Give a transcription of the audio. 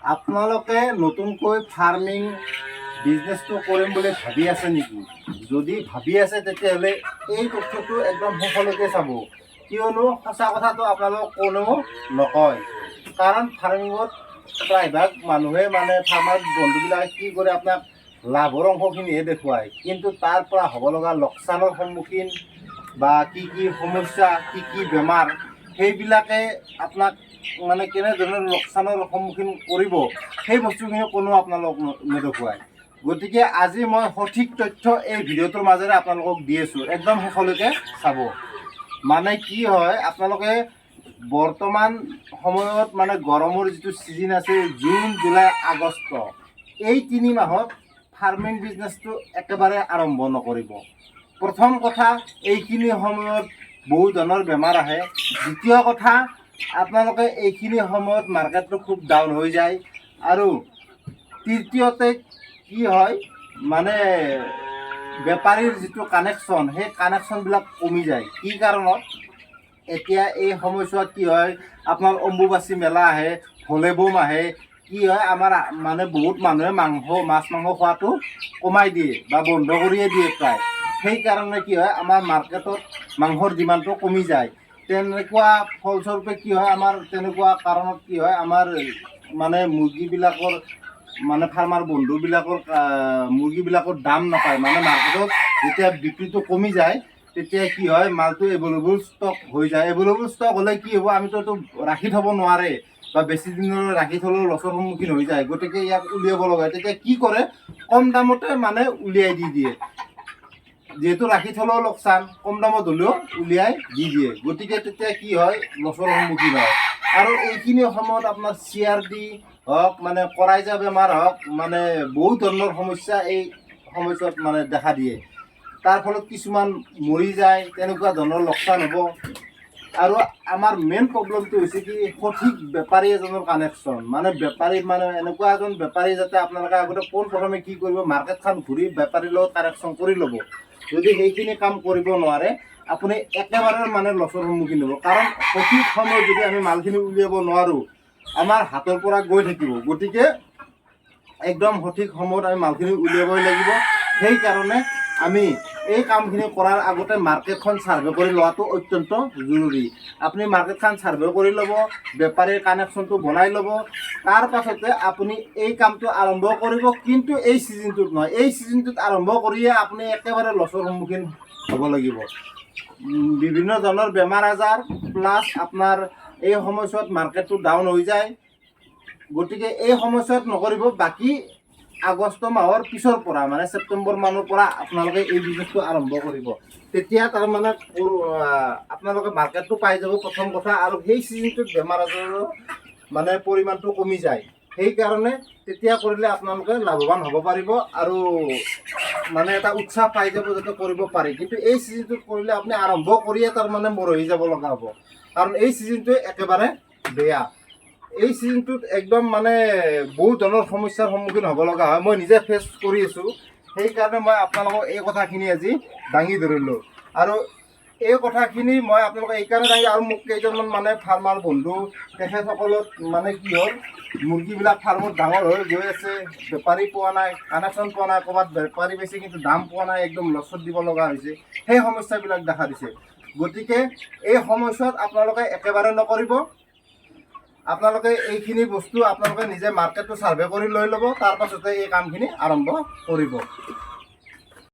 আপোনালোকে নতুনকৈ ফাৰ্মিং বিজনেছটো কৰিম বুলি ভাবি আছে নেকি? যদি ভাবি আছে তেতিয়াহ'লে এই তথ্যটো একদম শেষলৈকে চাব, কিয়নো সঁচা কথাটো আপোনালোকক কোনেও নকয়। কাৰণ ফাৰ্মিঙত প্ৰায়ভাগ মানুহে ফাৰ্মাৰ বন্ধুবিলাকে কি কৰে, আপোনাক লাভৰ অংশখিনিহে দেখুৱায়, কিন্তু তাৰ পৰা হ'ব লগা লোকচানৰ সন্মুখীন বা কি কি সমস্যা, কি কি বেমাৰ, সেইবিলাকে আপোনাক কেনেধৰণৰ লোকচানৰ সন্মুখীন কৰিব, সেই বস্তুখিনি কোনো আপোনালোক নেদেখুৱায়। গতিকে আজি মই সঠিক তথ্য এই ভিডিঅ'টোৰ মাজেৰে আপোনালোকক দি আছোঁ, একদম শেষলৈকে চাব। কি হয়, আপোনালোকে বৰ্তমান সময়ত গৰমৰ যিটো ছিজন আছে, জুন, জুলাই, আগষ্ট, এই 3 মাহত ফাৰ্মিং বিজনেছটো একেবাৰে আৰম্ভ নকৰিব। প্ৰথম কথা, এইখিনি সময়ত বহু ধৰণৰ বেমাৰ আহে। দ্বিতীয় কথা, আপোনালোকে এইখিনি সময়ত মাৰ্কেটটো খুব ডাউন হৈ যায়। আৰু তৃতীয়তে কি হয়, বেপাৰীৰ যিটো কানেকশ্যন, সেই কানেকশ্যনবিলাক কমি যায়। কি কাৰণত? এতিয়া এই সময়ছোৱাত কি হয়, আপোনাৰ অম্বুবাচী মেলা আহে, ভলে বম আহে। কি হয়, আমাৰ বহুত মানুহে মাছ মাংস খোৱাটো কমাই দিয়ে বা বন্ধ কৰিয়ে দিয়ে প্ৰায়। সেইকাৰণে কি হয়, আমাৰ মাৰ্কেটত মাংসৰ ডিমাণ্ডটো কমি যায়। তেনেকুৱা ফলস্বৰূপে কি হয়, আমাৰ তেনেকুৱা কাৰণত কি হয়, আমাৰ মুৰ্গীবিলাকৰ ফাৰ্মাৰ বন্ধুবিলাকৰ মুৰ্গীবিলাকৰ দাম নাপায়। মাৰ্কেটত যেতিয়া বিক্ৰীটো কমি যায়, তেতিয়া কি হয়, মালটো এভেইলেবল ষ্টক হৈ যায়। এভেইলেবল ষ্টক হ'লে কি হ'ব, আমিতো ৰাখি থ'ব নোৱাৰে বা বেছি দিনলৈ ৰাখি থ'লেও লছৰ সন্মুখীন হৈ যায়। গতিকে ইয়াক উলিয়াব লগা হয়। তেতিয়া কি কৰে, কম দামতে উলিয়াই দি দিয়ে। যিহেতু ৰাখি থ'লেও লোকচান, কম দামত হ'লেও উলিয়াই দি দিয়ে। গতিকে তেতিয়া কি হয়, লছৰ সন্মুখীন হয়। আৰু এইখিনি সময়ত আপোনাৰ CRD হওক, কৰাইজা বেমাৰ হওক, বহুত ধৰণৰ সমস্যা এই সময়ছোৱাত দেখা দিয়ে। তাৰ ফলত কিছুমান মৰি যায়, তেনেকুৱা ধৰণৰ লোকচান হ'ব। আৰু আমাৰ মেইন প্ৰব্লেমটো হৈছে কি, সঠিক বেপাৰী এজনৰ কানেকশ্যন। বেপাৰী এনেকুৱা এজন বেপাৰী, যাতে আপোনালোকে আগতে পোনপ্ৰথমে কি কৰিব, মাৰ্কেটখন ঘূৰি বেপাৰীৰ লগত কানেকশ্যন কৰি ল'ব। যদি সেইখিনি কাম কৰিব নোৱাৰে, আপুনি একেবাৰে লছৰ সন্মুখীন হ'ব। কাৰণ সঠিক সময়ত যদি আমি মালখিনি উলিয়াব নোৱাৰোঁ, আমাৰ হাতৰ পৰা গৈ থাকিব। গতিকে একদম সঠিক সময়ত আমি মালখিনি উলিয়াবই লাগিব। সেইকাৰণে আমি এই কামখিনি কৰাৰ আগতে মাৰ্কেটখন ছাৰ্ভে কৰি লোৱাটো অত্যন্ত জৰুৰী। আপুনি মাৰ্কেটখন ছাৰ্ভে কৰি ল'ব, বেপাৰীৰ কানেকশ্যনটো বনাই ল'ব। তাৰ পাছতে আপুনি এই কামটো আৰম্ভ কৰিব, কিন্তু এই ছিজনটোত নহয়। এই ছিজনটোত আৰম্ভ কৰিয়ে আপুনি একেবাৰে লছৰ সন্মুখীন হ'ব লাগিব। বিভিন্ন ধৰণৰ বেমাৰ আজাৰ, প্লাছ আপোনাৰ এই সময়ছোৱাত মাৰ্কেটটো ডাউন হৈ যায়। গতিকে এই সময়ছোৱাত নকৰিব। বাকী আগষ্ট মাহৰ পিছৰ পৰা, ছেপ্টেম্বৰ মানৰ পৰা আপোনালোকে এই বিজনেছটো আৰম্ভ কৰিব। তেতিয়া আপোনালোকে মাৰ্কেটটো পাই যাব, প্ৰথম কথা। আৰু সেই ছিজনটোত বেমাৰ আজাৰৰ পৰিমাণটো কমি যায়। সেইকাৰণে তেতিয়া কৰিলে আপোনালোকে লাভৱান হ'ব পাৰিব আৰু এটা উৎসাহ পাই যাব যাতে কৰিব পাৰি। কিন্তু এই ছিজনটোত কৰিলে আপুনি আৰম্ভ কৰিয়ে মৰহি যাব লগা হ'ব। কাৰণ এই ছিজনটোৱে একেবাৰে বেয়া। এই ছিজনটোত একদম বহুত ধৰণৰ সমস্যাৰ সন্মুখীন হ'ব লগা হয়। মই নিজে ফেচ কৰি আছোঁ। সেইকাৰণে মই আপোনালোকক এই কথাখিনি আজি দাঙি ধৰিলোঁ। আৰু এই কথাখিনি মই আপোনালোকক এইকাৰণে আৰু মোক কেইজনমান ফাৰ্মাৰ বন্ধু, তেখেতসকলত কি হ'ল, মুৰ্গীবিলাক ফাৰ্মত ডাঙৰ হৈ গৈ আছে, বেপাৰী পোৱা নাই, কানেকশ্যন পোৱা নাই, ক'ৰবাত বেপাৰী বেছি কিন্তু দাম পোৱা নাই, একদম লছত দিব লগা হৈছে। সেই সমস্যাবিলাক দেখা দিছে। গতিকে এই সময়ছোৱাত আপোনালোকে একেবাৰে নকৰিব। আপোনালোকে এইখিনি বস্তু আপোনালোকে নিজে মাৰ্কেটটো ছাৰ্ভে কৰি লৈ ল'ব, তাৰ পাছতে এই কামখিনি আৰম্ভ কৰিব।